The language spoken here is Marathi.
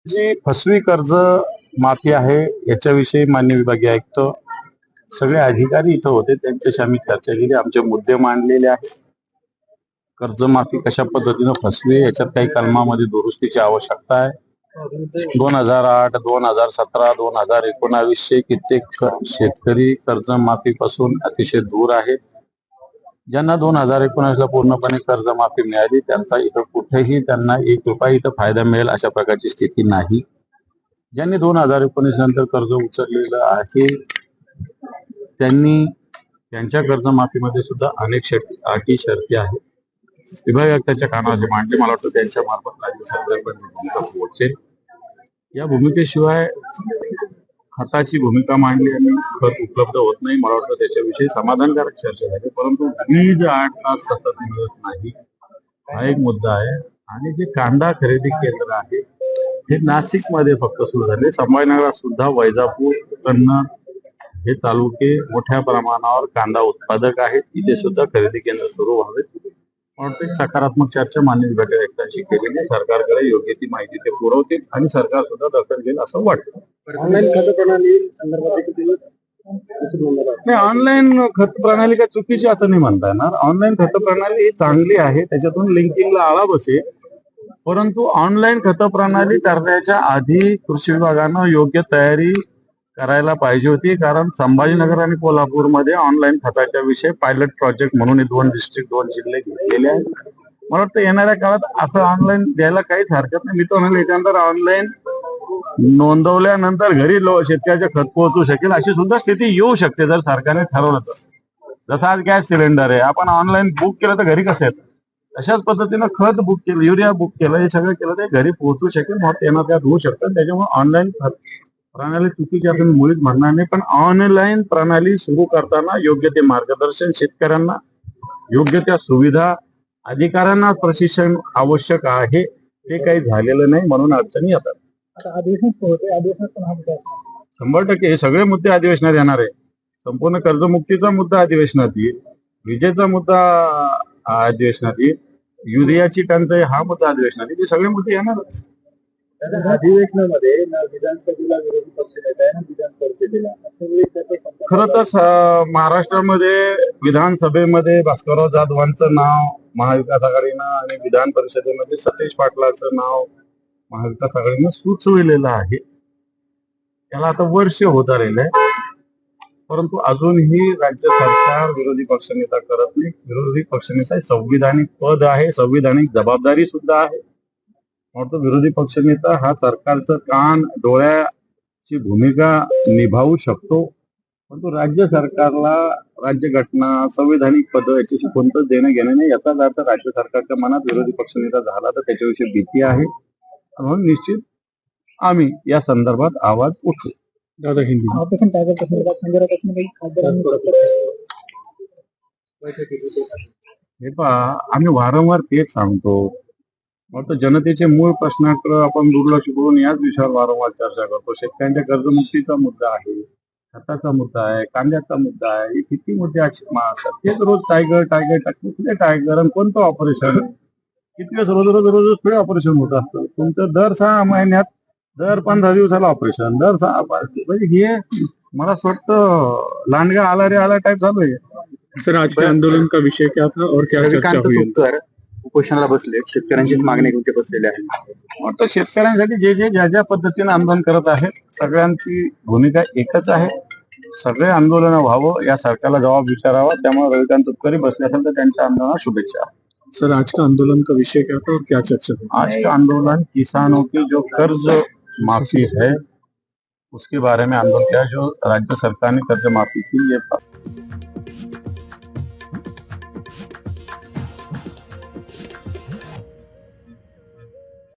जी फसवी कर्ज माफी आहे याच्याविषयी माननीय विभागीय आयुक्त सगळे अधिकारी इथं होते, त्यांच्याशी आम्ही चर्चा केली, आमचे मुद्दे मांडलेले आहेत. कर्जमाफी कशा पद्धतीनं फसवी याच्यात काही कलमामध्ये दुरुस्तीची आवश्यकता आहे. 2008, 2017, 2019 कित्येक शेतकरी कर्जमाफीपासून अतिशय दूर आहेत. ज्यांना 2019ला पूर्णपणे कर्जमाफी मिळाली त्यांचा इथं कुठेही त्यांना 1 रुपया इथं फायदा मिळेल अशा प्रकारची स्थिती नाही. ज्यांनी 2019 नंतर कर्ज उचललेलं आहे त्यांनी त्यांच्या कर्जमाफीमध्ये सुद्धा अनेक अटी शर्ती आहेत. विभाग आयुक्ताच्या कानावर मांडले, मला वाटतं त्यांच्या मार्फत राज्य सरकारपर्यंत भूमिका पोहोचेल. या भूमिकेशिवाय खताची भूमिका मांडली आणि खत उपलब्ध होत नाही, मला वाटतं त्याच्याविषयी समाधानकारक चर्चा झाली. परंतु वीज 8 तास सतत मिळत नाही हा एक मुद्दा आहे. आणि जे कांदा खरेदी केंद्र आहे हे नाशिक मध्ये फक्त सुरू झाले, संभाजीनगरात सुद्धा वैजापूर, कन्नड हे तालुके मोठ्या प्रमाणावर कांदा उत्पादक आहेत, इथे सुद्धा खरेदी केंद्र सुरू व्हावेत. एक सकारात्मक चर्चा माननीय विभागीय आयुक्तांशी केलेली, सरकारकडे योग्य ती माहिती ते पुरवतील आणि सरकार सुद्धा दखल घेईल असं वाटतं. ऑनलाईन खत प्रणाली संदर्भात ऑनलाईन खत प्रणाली काय चुकीची असं नाही म्हणता येणार. ऑनलाईन खत प्रणाली ही चांगली आहे, त्याच्यातून लिंकिंगला आळा बसेल. परंतु ऑनलाईन खत प्रणाली करण्याच्या आधी कृषी विभागानं योग्य तयारी करायला पाहिजे होती, कारण संभाजीनगर आणि कोल्हापूरमध्ये ऑनलाईन खताच्या विषयी पायलट प्रोजेक्ट म्हणून 2 डिस्ट्रिक्ट 2 जिल्हे घेतलेले आहेत. मला वाटतं येणाऱ्या काळात असं ऑनलाईन द्यायला काहीच हरकत नाही. मी तो म्हणाले याच्यानंतर ऑनलाईन नोंदवल्यानंतर घरी शेतकऱ्याचे खत पोहोचू शकेल अशी सुद्धा स्थिती येऊ शकते जर सरकारने ठरवलं तर. जसं आज गॅस सिलेंडर आहे, आपण ऑनलाईन बुक केलं तर घरी कसं येतं, अशाच पद्धतीनं खत बुक केलं, युरिया बुक केलं, हे सगळं केलं ते घरी पोहोचू शकेल. मग त्यांना त्यात होऊ शकतं. त्याच्यामुळे ऑनलाईन खत प्रणाली चुकीची आपण मुळीच म्हणणार नाही, पण ऑनलाईन प्रणाली सुरू करताना योग्य ते मार्गदर्शन शेतकऱ्यांना, योग्य त्या सुविधा, अधिकाऱ्यांना प्रशिक्षण आवश्यक आहे. ते काही झालेलं नाही म्हणून अडचणी येतात. 100% हे सगळे मुद्दे अधिवेशनात येणार आहे. संपूर्ण कर्जमुक्तीचा मुद्दा अधिवेशनात येईल, विजेचा मुद्दा अधिवेशनात येईल, युरियाची टंचाई हा मुद्दा अधिवेशनात येईल. हे सगळे मुद्दे येणारच. अधिवेशनामध्ये विधानसभेला विरोधी पक्ष नेता आहे ना विधान परिषदेला, खरं तर महाराष्ट्रामध्ये विधानसभेमध्ये भास्करराव जाधवांचं नाव महाविकास आघाडीनं आणि विधान परिषदेमध्ये सतीश पाटलाचं नाव महाविकास आघाडीनं सुचविलेलं आहे. त्याला आता वर्ष होत आलेलं आहे, परंतु अजूनही राज्य सरकार विरोधी पक्षनेता करत नाही. विरोधी पक्षनेता संविधानिक पद आहे, संविधानिक जबाबदारी सुद्धा आहे. म्हणून विरोधी पक्षनेता हा सरकारचं कान डोळ्याची भूमिका निभावू शकतो, परंतु राज्य सरकारला राज्यघटना, संविधानिक पद याच्याशी कोणतंच देणं घेणं नाही. याचाच अर्थ राज्य सरकारच्या मनात विरोधी पक्षनेता झाला तर त्याच्याविषयी भीती आहे. म्हणून निश्चित आम्ही या संदर्भात आवाज उठवू. दादा हिंदी हे पहा, आम्ही वारंवार तेच सांगतो, मग जनतेचे मूळ प्रश्नाकडे आपण दुर्लक्ष करून याच विषयावर वारंवार चर्चा करतो. शेतकऱ्यांच्या कर्जमुक्तीचा मुद्दा आहे, खताचा मुद्दा आहे, कांद्याचा मुद्दा आहे, हे किती मुद्दे मारतात. तेच रोज टायगर टायगर कुठले टायगर आणि कोणतं ऑपरेशन, किती वेळेस रोज थोडे ऑपरेशन होत असतं. तुमचं दर 6 महिन्यात, दर 15 दिवसाला ऑपरेशन, दर 6 म्हणजे हे मला असं वाटतं लांडगा आला रे आला टाइप चालू आहे. सर, आज के आंदोलन का विषय क्या था और क्या चर्चा हुई? उपोषणाला बसले, शेतकऱ्यांचीच मागणी घेऊन ते बसलेले आहेत. वाटतं शेतकऱ्यांसाठी जे ज्या ज्या पद्धतीने आंदोलन करत आहेत सगळ्यांची भूमिका एकच आहे, सगळे आंदोलन व्हावं, या सरकारला जबाब विचारावा. त्यामुळे रविकांत तुपकरी बसले असेल तर त्यांच्या आंदोलनाला शुभेच्छा. सर, आज का आंदोलन का विषय क्या था और क्या चर्चा हुई? आज का आंदोलन किसानों की जो कर्ज माफी है उसके बारे में आंदोलन किया, जो राज्य सरकार ने कर्ज माफी की ये